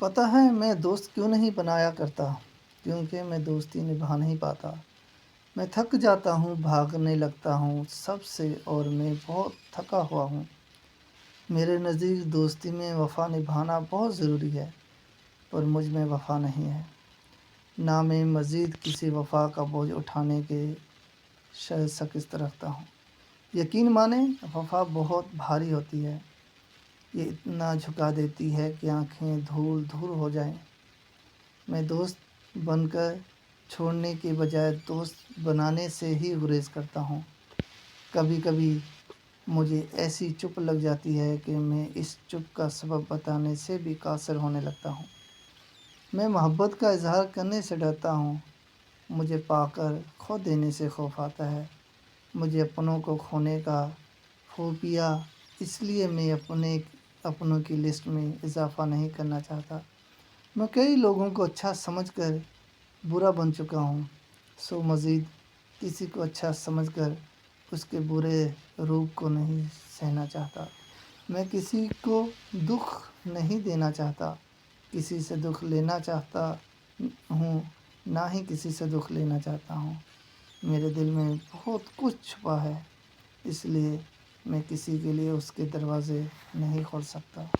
پتہ ہے میں دوست کیوں نہیں بنایا کرتا، کیونکہ میں دوستی نبھا نہیں پاتا۔ میں تھک جاتا ہوں، بھاگنے لگتا ہوں سب سے، اور میں بہت تھکا ہوا ہوں۔ میرے نزدیک دوستی میں وفا نبھانا بہت ضروری ہے، پر مجھ میں وفا نہیں ہے۔ نہ میں مزید کسی وفا کا بوجھ اٹھانے کے شائستہ رکھتا ہوں۔ یقین مانیں، وفا بہت بھاری ہوتی ہے۔ یہ اتنا جھکا دیتی ہے کہ آنکھیں دھول دھول ہو جائیں۔ میں دوست بن کر چھوڑنے کے بجائے دوست بنانے سے ہی گریز کرتا ہوں۔ کبھی کبھی مجھے ایسی چپ لگ جاتی ہے کہ میں اس چپ کا سبب بتانے سے بھی قاصر ہونے لگتا ہوں۔ میں محبت کا اظہار کرنے سے ڈرتا ہوں۔ مجھے پا کر کھو دینے سے خوف آتا ہے۔ مجھے اپنوں کو کھونے کا فوبیا، اس لیے میں اپنوں کی لسٹ میں اضافہ نہیں کرنا چاہتا۔ میں کئی لوگوں کو اچھا سمجھ کر برا بن چکا ہوں، سو مزید کسی کو اچھا سمجھ کر اس کے برے روپ کو نہیں سہنا چاہتا۔ میں کسی کو دکھ نہیں دینا چاہتا، کسی سے دکھ لینا چاہتا ہوں، نہ ہی کسی سے دکھ لینا چاہتا ہوں۔ میرے دل میں بہت کچھ چھپا ہے، اس لیے میں کسی کے لیے اس کے دروازے نہیں کھول سکتا۔